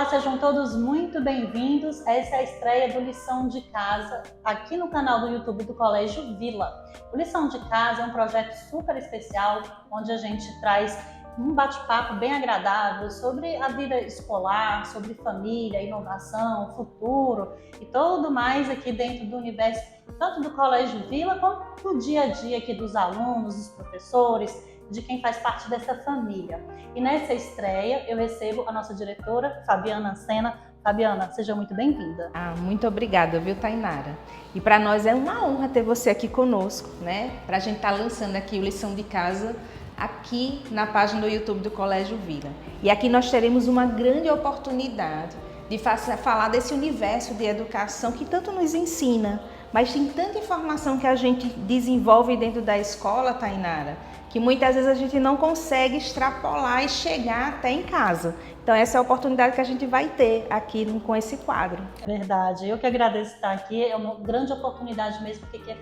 Olá, sejam todos muito bem-vindos. Essa é a estreia do Lição de Casa aqui no canal do YouTube do Colégio Vila. O Lição de Casa é um projeto super especial onde a gente traz um bate-papo bem agradável sobre a vida escolar, sobre família, inovação, futuro e tudo mais aqui dentro do universo tanto do Colégio Vila como do dia a dia aqui dos alunos, dos professores, de quem faz parte dessa família. E nessa estreia eu recebo a nossa diretora, Fabiana Sena. Fabiana, seja muito bem-vinda. Muito obrigada, viu, Tainara? E para nós é uma honra ter você aqui conosco, né? Para a gente estar lançando aqui o Lição de Casa aqui na página do YouTube do Colégio Vila. E aqui nós teremos uma grande oportunidade de falar desse universo de educação que tanto nos ensina, mas tem tanta informação que a gente desenvolve dentro da escola, Tainara, que muitas vezes a gente não consegue extrapolar e chegar até em casa. Então essa é a oportunidade que a gente vai ter aqui com esse quadro. Verdade, eu que agradeço estar aqui, é uma grande oportunidade mesmo, porque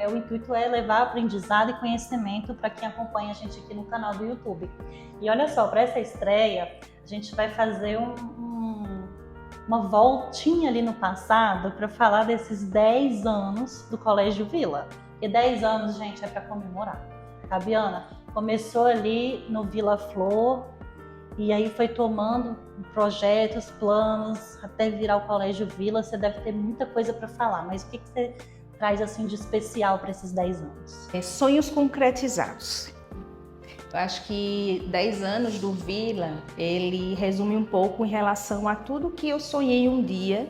o intuito é levar aprendizado e conhecimento para quem acompanha a gente aqui no canal do YouTube. E olha só, para essa estreia, a gente vai fazer uma voltinha ali no passado para falar desses 10 anos do Colégio Vila. E 10 anos, gente, é para comemorar. Fabiana, começou ali no Vila Flor e aí foi tomando projetos, planos, até virar o Colégio Vila. Você deve ter muita coisa para falar, mas o que você traz assim de especial para esses 10 anos? Sonhos concretizados. Eu acho que 10 anos do Vila, ele resume um pouco em relação a tudo que eu sonhei um dia,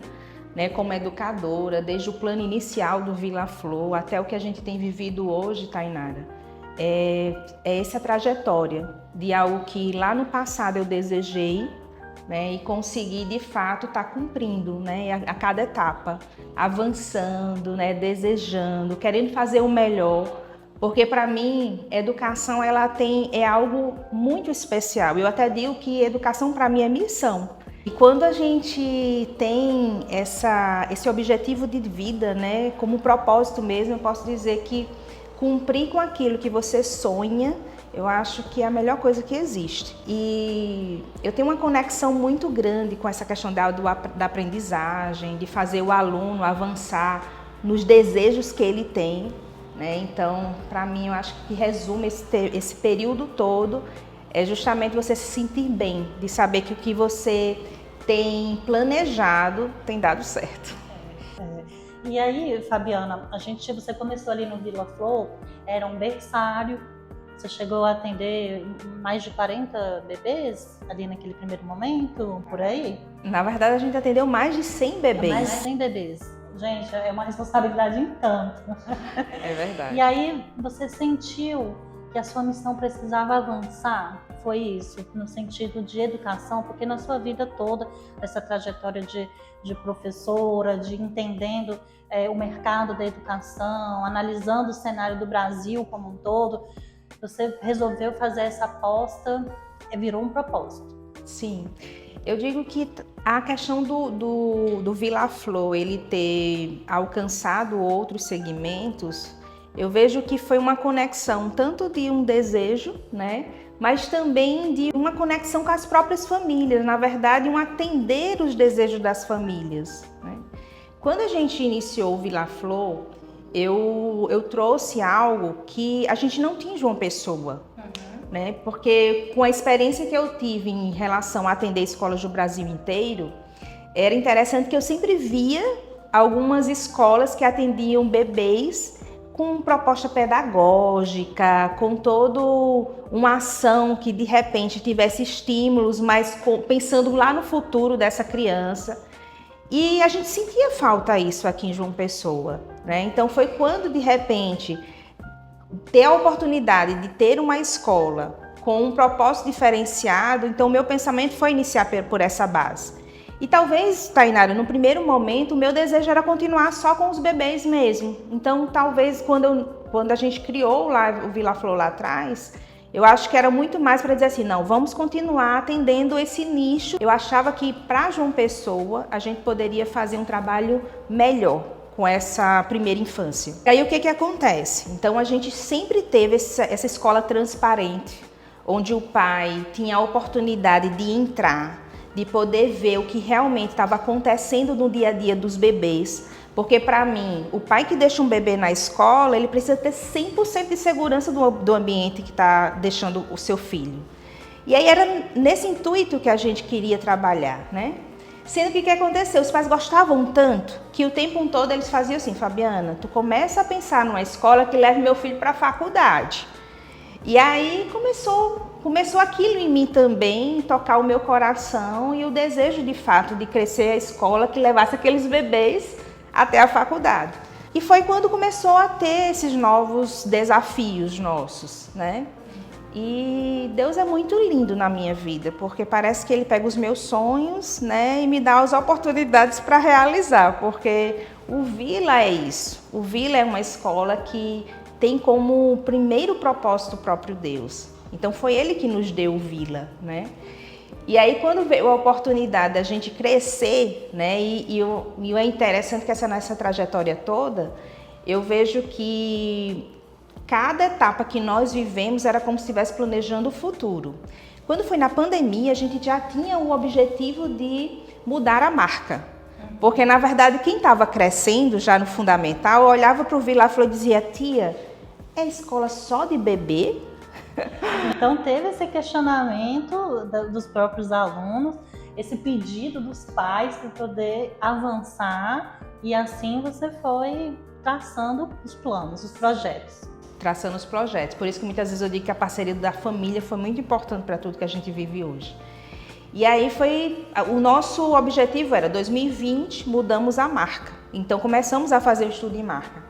né, como educadora, desde o plano inicial do Vila Flor até o que a gente tem vivido hoje, Tainara. É essa trajetória de algo que lá no passado eu desejei, né, e consegui de fato estar cumprindo, né, a cada etapa, avançando, né, desejando, querendo fazer o melhor, porque para mim educação é algo muito especial. Eu até digo que educação para mim é missão. E quando a gente tem esse objetivo de vida, né, como propósito mesmo, eu posso dizer que cumprir com aquilo que você sonha, eu acho que é a melhor coisa que existe. E eu tenho uma conexão muito grande com essa questão da aprendizagem, de fazer o aluno avançar nos desejos que ele tem, né? Então, para mim, eu acho que resume esse período todo é justamente você se sentir bem, de saber que o que você tem planejado tem dado certo. E aí, Fabiana, você começou ali no Vila Flor, era um berçário, você chegou a atender mais de 40 bebês ali naquele primeiro momento, por aí? Na verdade, a gente atendeu mais de 100 bebês. Mais de 100 bebês. Gente, é uma responsabilidade em tanto. É verdade. E aí, você sentiu que a sua missão precisava avançar? Foi isso, no sentido de educação, porque na sua vida toda, essa trajetória de professora, de entendendo o mercado da educação, analisando o cenário do Brasil como um todo, você resolveu fazer essa aposta e virou um propósito. Sim, eu digo que a questão do Vila Flor, ele ter alcançado outros segmentos, eu vejo que foi uma conexão tanto de um desejo, né, mas também de uma conexão com as próprias famílias, na verdade, um atender os desejos das famílias, né? Quando a gente iniciou o Vila Flor, eu trouxe algo que a gente não tinha em João Pessoa, né? Porque com a experiência que eu tive em relação a atender escolas do Brasil inteiro, era interessante que eu sempre via algumas escolas que atendiam bebês com proposta pedagógica, com toda uma ação que de repente tivesse estímulos, mas pensando lá no futuro dessa criança. E a gente sentia falta isso aqui em João Pessoa, né? Então foi quando de repente ter a oportunidade de ter uma escola com um propósito diferenciado, então o meu pensamento foi iniciar por essa base. E talvez, Tainara, no primeiro momento, o meu desejo era continuar só com os bebês mesmo. Então, talvez, quando a gente criou lá o Vila Flor lá atrás, eu acho que era muito mais para dizer assim, não, vamos continuar atendendo esse nicho. Eu achava que para João Pessoa, a gente poderia fazer um trabalho melhor com essa primeira infância. E aí, o que acontece? Então, a gente sempre teve essa escola transparente, onde o pai tinha a oportunidade de entrar, de poder ver o que realmente estava acontecendo no dia a dia dos bebês. Porque para mim, o pai que deixa um bebê na escola, ele precisa ter 100% de segurança do ambiente que está deixando o seu filho. E aí era nesse intuito que a gente queria trabalhar, né? Sendo que o que aconteceu? Os pais gostavam tanto que o tempo todo eles faziam assim: Fabiana, tu começa a pensar numa escola que leve meu filho para a faculdade. E aí começou aquilo em mim também, tocar o meu coração e o desejo de fato de crescer a escola que levasse aqueles bebês até a faculdade. E foi quando começou a ter esses novos desafios nossos, né? E Deus é muito lindo na minha vida, porque parece que Ele pega os meus sonhos, né, e me dá as oportunidades para realizar, porque o Vila é isso. O Vila é uma escola que tem como primeiro propósito o próprio Deus. Então foi Ele que nos deu o Vila, né? E aí quando veio a oportunidade da gente crescer, né, e é interessante que nessa trajetória toda, eu vejo que cada etapa que nós vivemos era como se estivesse planejando o futuro. Quando foi na pandemia, a gente já tinha o objetivo de mudar a marca. Porque, na verdade, quem estava crescendo já no fundamental, olhava para o Vila Flor e dizia: tia, é escola só de bebê? Então teve esse questionamento dos próprios alunos, esse pedido dos pais para poder avançar, e assim você foi traçando os planos, os projetos. Traçando os projetos. Por isso que muitas vezes eu digo que a parceria da família foi muito importante para tudo que a gente vive hoje. E aí o nosso objetivo era 2020, mudamos a marca. Então começamos a fazer o estudo de marca.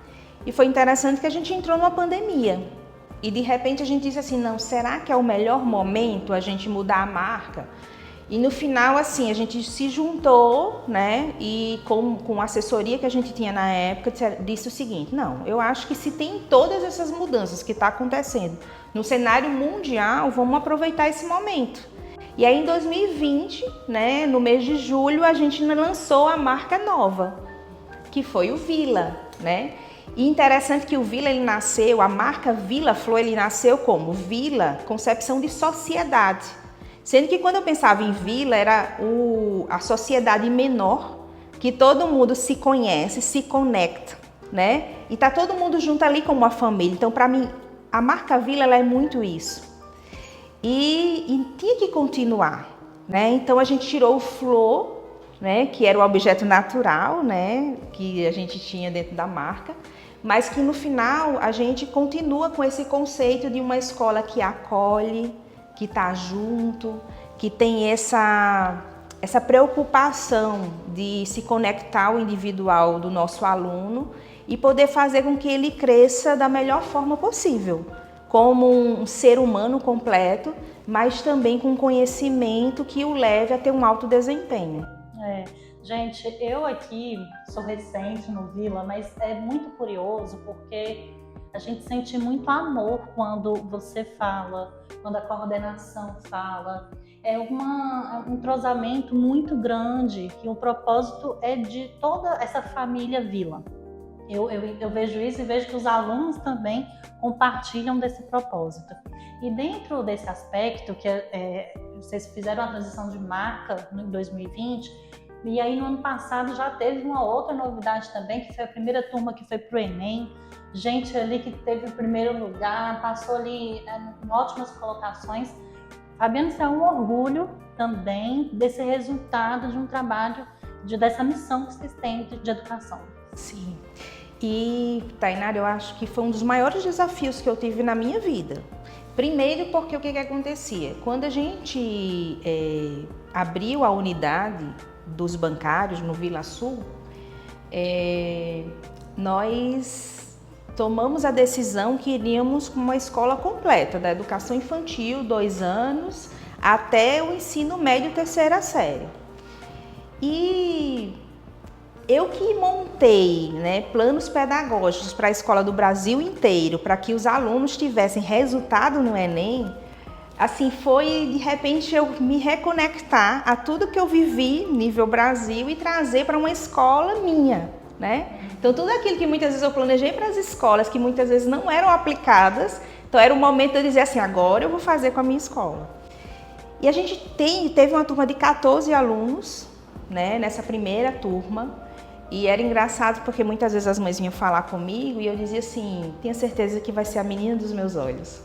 E foi interessante que a gente entrou numa pandemia. E de repente a gente disse assim: não, será que é o melhor momento a gente mudar a marca? E no final, assim, a gente se juntou, né, e com a assessoria que a gente tinha na época, disse o seguinte: não, eu acho que se tem todas essas mudanças que está acontecendo no cenário mundial, vamos aproveitar esse momento. E aí em 2020, né, no mês de julho, a gente lançou a marca nova, que foi o Vila, né? E interessante que o Vila, ele nasceu, a marca Vila Flor, ele nasceu como Vila, concepção de sociedade. Sendo que quando eu pensava em vila, era a sociedade menor, que todo mundo se conhece, se conecta, né? E tá todo mundo junto ali como uma família. Então, para mim, a marca Vila, ela é muito isso. E tinha que continuar, né? Então, a gente tirou o flor, né? Que era o objeto natural, né? Que a gente tinha dentro da marca. Mas que no final, a gente continua com esse conceito de uma escola que acolhe, que está junto, que tem essa preocupação de se conectar ao individual do nosso aluno e poder fazer com que ele cresça da melhor forma possível, como um ser humano completo, mas também com conhecimento que o leve a ter um alto desempenho. Gente, eu aqui sou recente no Vila, mas é muito curioso porque a gente sente muito amor quando você fala, quando a coordenação fala. É um entrosamento muito grande, que o propósito é de toda essa família Vila. Eu vejo isso e vejo que os alunos também compartilham desse propósito. E dentro desse aspecto, que vocês fizeram a transição de marca em 2020, e aí no ano passado já teve uma outra novidade também, que foi a primeira turma que foi para o Enem. Gente ali que teve o primeiro lugar, passou ali em ótimas colocações. Fabiana, isso é um orgulho também desse resultado de um trabalho, dessa missão que vocês têm de educação. Sim. E, Tainara, eu acho que foi um dos maiores desafios que eu tive na minha vida. Primeiro porque o que acontecia? Quando a gente abriu a unidade dos bancários no Vila Sul, nós tomamos a decisão que iríamos com uma escola completa, da educação infantil, 2 anos, até o ensino médio, 3ª série. E eu que montei, né, planos pedagógicos para a escola do Brasil inteiro, para que os alunos tivessem resultado no Enem, assim, foi de repente eu me reconectar a tudo que eu vivi nível Brasil e trazer para uma escola minha, né? Então tudo aquilo que muitas vezes eu planejei para as escolas, que muitas vezes não eram aplicadas, então era o momento de eu dizer assim: agora eu vou fazer com a minha escola. E a gente teve uma turma de 14 alunos, né, nessa primeira turma. E era engraçado porque muitas vezes as mães vinham falar comigo e eu dizia assim, tenho certeza que vai ser a menina dos meus olhos.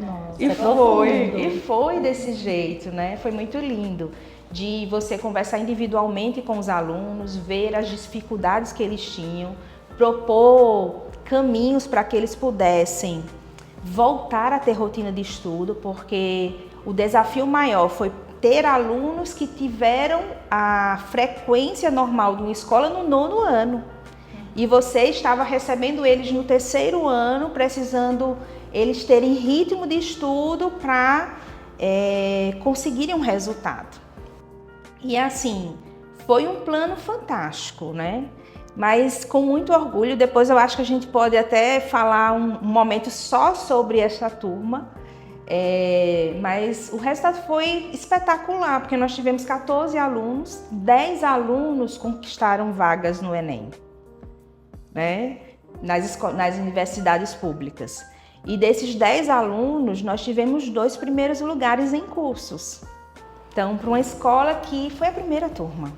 Nossa, E foi desse jeito, né? Foi muito lindo de você conversar individualmente com os alunos, ver as dificuldades que eles tinham, propor caminhos para que eles pudessem voltar a ter rotina de estudo, porque o desafio maior foi ter alunos que tiveram a frequência normal de uma escola no 9º ano. E você estava recebendo eles no 3º ano, precisando eles terem ritmo de estudo para conseguirem um resultado. E assim, foi um plano fantástico, né? Mas com muito orgulho, depois eu acho que a gente pode até falar um momento só sobre essa turma. Mas o resultado foi espetacular, porque nós tivemos 14 alunos, 10 alunos conquistaram vagas no Enem, né? Nas universidades públicas. E desses 10 alunos, nós tivemos 2 primeiros lugares em cursos. Então, para uma escola que foi a primeira turma.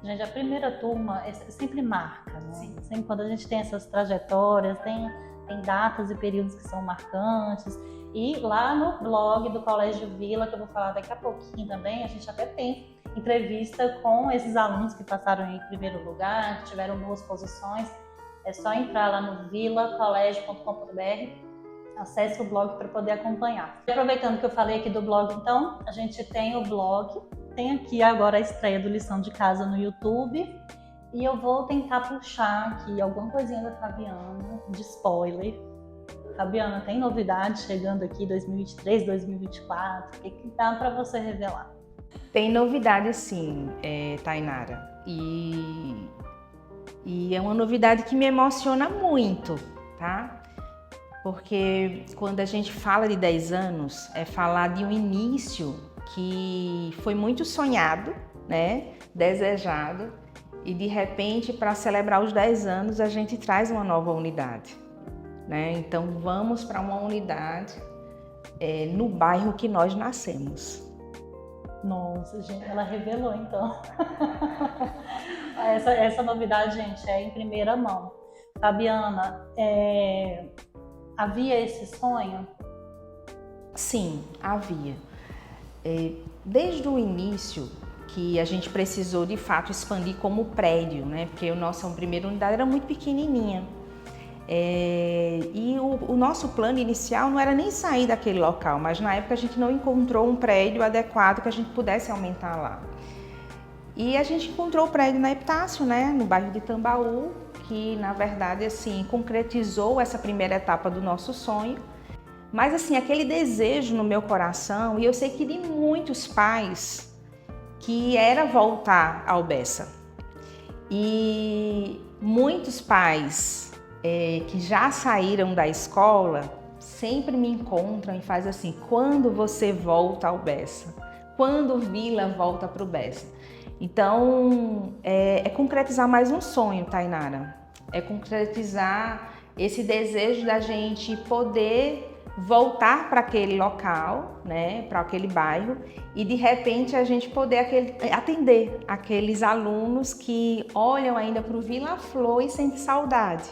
Gente, a primeira turma sempre marca, né? Sim. Sempre quando a gente tem essas trajetórias, tem datas e períodos que são marcantes. E lá no blog do Colégio Vila, que eu vou falar daqui a pouquinho também, a gente até tem entrevista com esses alunos que passaram em primeiro lugar, que tiveram boas posições. É só entrar lá no vilacolégio.com.br, acesse o blog para poder acompanhar. E aproveitando que eu falei aqui do blog, então, a gente tem o blog, tem aqui agora a estreia do Lição de Casa no YouTube, e eu vou tentar puxar aqui alguma coisinha da Fabiana, de spoiler. Fabiana, tem novidade chegando aqui 2023, 2024? O que dá para você revelar? Tem novidade sim, Tainara. E é uma novidade que me emociona muito, tá? Porque quando a gente fala de 10 anos, é falar de um início que foi muito sonhado, né? Desejado. E de repente, para celebrar os 10 anos, a gente traz uma nova unidade. Né? Então vamos para uma unidade no bairro que nós nascemos. Nossa, gente, ela revelou então. essa novidade, gente, é em primeira mão. Fabiana, havia esse sonho? Sim, havia. Desde o início que a gente precisou de fato expandir como prédio, né? Porque a nossa primeira unidade era muito pequenininha. E o nosso plano inicial não era nem sair daquele local, mas na época a gente não encontrou um prédio adequado que a gente pudesse aumentar lá. E a gente encontrou o prédio na Epitácio, né, no bairro de Tambaú, que na verdade assim concretizou essa primeira etapa do nosso sonho. Mas assim, aquele desejo no meu coração, e eu sei que de muitos pais, que era voltar ao Bessa. E muitos pais que já saíram da escola, sempre me encontram e fazem assim, quando você volta ao Bessa? Quando o Vila volta para o Bessa? Então, é concretizar mais um sonho, Tainara. É concretizar esse desejo da gente poder voltar para aquele local, né, para aquele bairro, e de repente a gente poder atender aqueles alunos que olham ainda para o Vila Flor e sentem saudade.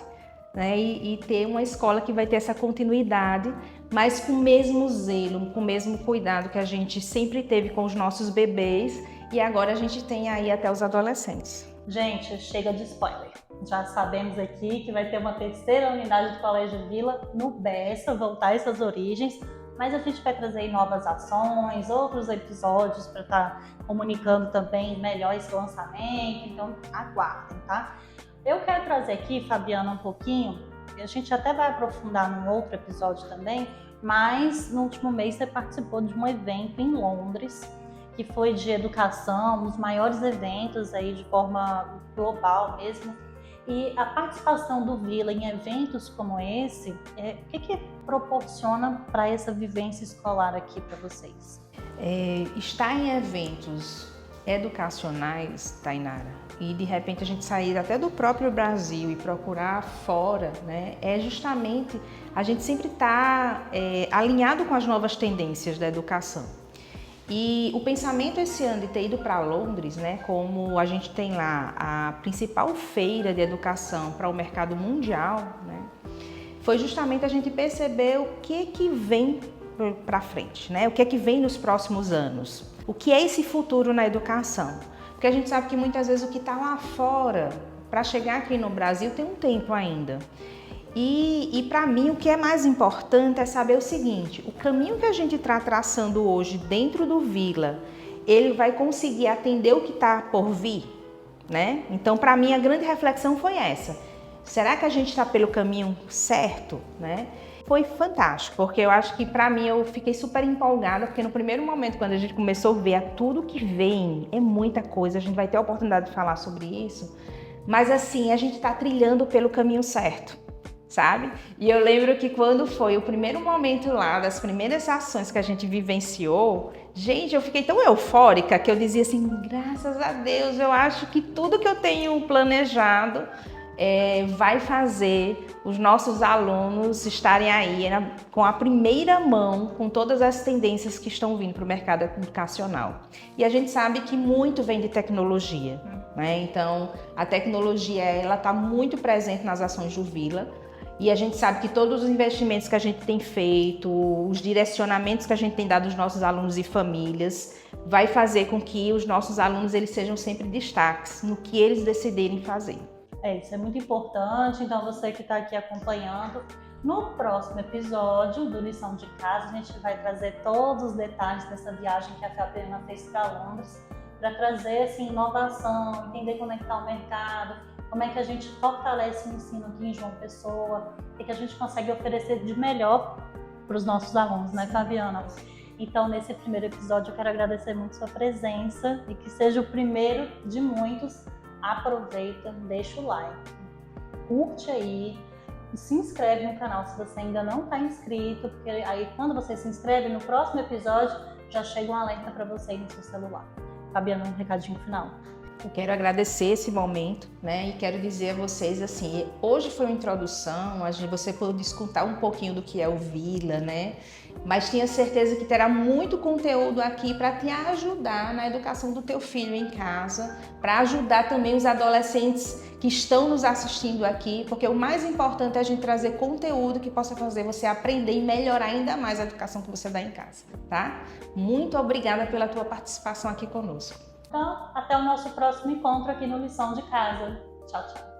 Né, e ter uma escola que vai ter essa continuidade, mas com o mesmo zelo, com o mesmo cuidado que a gente sempre teve com os nossos bebês e agora a gente tem aí até os adolescentes. Gente, chega de spoiler. Já sabemos aqui que vai ter uma terceira unidade do Colégio Vila no Bessa, voltar a essas origens, mas a gente vai trazer novas ações, outros episódios para estar comunicando também melhor esse lançamento, então aguardem, tá? Eu quero trazer aqui, Fabiana, um pouquinho, a gente até vai aprofundar num outro episódio também, mas no último mês você participou de um evento em Londres, que foi de educação, um dos maiores eventos aí de forma global mesmo. E a participação do Vila em eventos como esse, o que proporciona para essa vivência escolar aqui para vocês? Estar em eventos educacionais, Tainara, e de repente a gente sair até do próprio Brasil e procurar fora, né, é justamente a gente sempre estar alinhado com as novas tendências da educação. E o pensamento esse ano de ter ido para Londres, né, como a gente tem lá a principal feira de educação para o mercado mundial, né, foi justamente a gente perceber o que vem para frente, né, o que vem nos próximos anos, o que é esse futuro na educação. Porque a gente sabe que muitas vezes o que está lá fora, para chegar aqui no Brasil, tem um tempo ainda. E para mim o que é mais importante é saber o seguinte: o caminho que a gente está traçando hoje dentro do Vila, ele vai conseguir atender o que está por vir, né? Então, para mim a grande reflexão foi essa: será que a gente está pelo caminho certo, né? Foi fantástico, porque eu acho que para mim eu fiquei super empolgada, porque no primeiro momento quando a gente começou a ver tudo que vem, é muita coisa, a gente vai ter a oportunidade de falar sobre isso, mas assim, a gente está trilhando pelo caminho certo, sabe? E eu lembro que quando foi o primeiro momento lá, das primeiras ações que a gente vivenciou, gente, eu fiquei tão eufórica que eu dizia assim, graças a Deus, eu acho que tudo que eu tenho planejado vai fazer os nossos alunos estarem aí com a primeira mão, com todas as tendências que estão vindo para o mercado educacional. E a gente sabe que muito vem de tecnologia, né? Então, a tecnologia ela está muito presente nas ações do Vila. E a gente sabe que todos os investimentos que a gente tem feito, os direcionamentos que a gente tem dado aos nossos alunos e famílias, vai fazer com que os nossos alunos eles sejam sempre destaques no que eles decidirem fazer. Isso é muito importante. Então, você que está aqui acompanhando, no próximo episódio do Lição de Casa, a gente vai trazer todos os detalhes dessa viagem que a Fabiana fez para Londres, para trazer assim, inovação, entender como é que está o mercado, como é que a gente fortalece o ensino aqui em João Pessoa, o que a gente consegue oferecer de melhor para os nossos alunos, né, Fabiana? Então, nesse primeiro episódio, eu quero agradecer muito sua presença e que seja o primeiro de muitos. Aproveita, deixa o like, curte aí, se inscreve no canal se você ainda não está inscrito, porque aí quando você se inscreve, no próximo episódio já chega um alerta para você aí no seu celular. Fabiana, um recadinho final. Eu quero agradecer esse momento, né? E quero dizer a vocês assim, hoje foi uma introdução, você pôde escutar um pouquinho do que é o Vila, né? Mas tenha certeza que terá muito conteúdo aqui para te ajudar na educação do teu filho em casa, para ajudar também os adolescentes que estão nos assistindo aqui, porque o mais importante é a gente trazer conteúdo que possa fazer você aprender e melhorar ainda mais a educação que você dá em casa, tá? Muito obrigada pela tua participação aqui conosco. Então, até o nosso próximo encontro aqui no Lição de Casa. Tchau, tchau.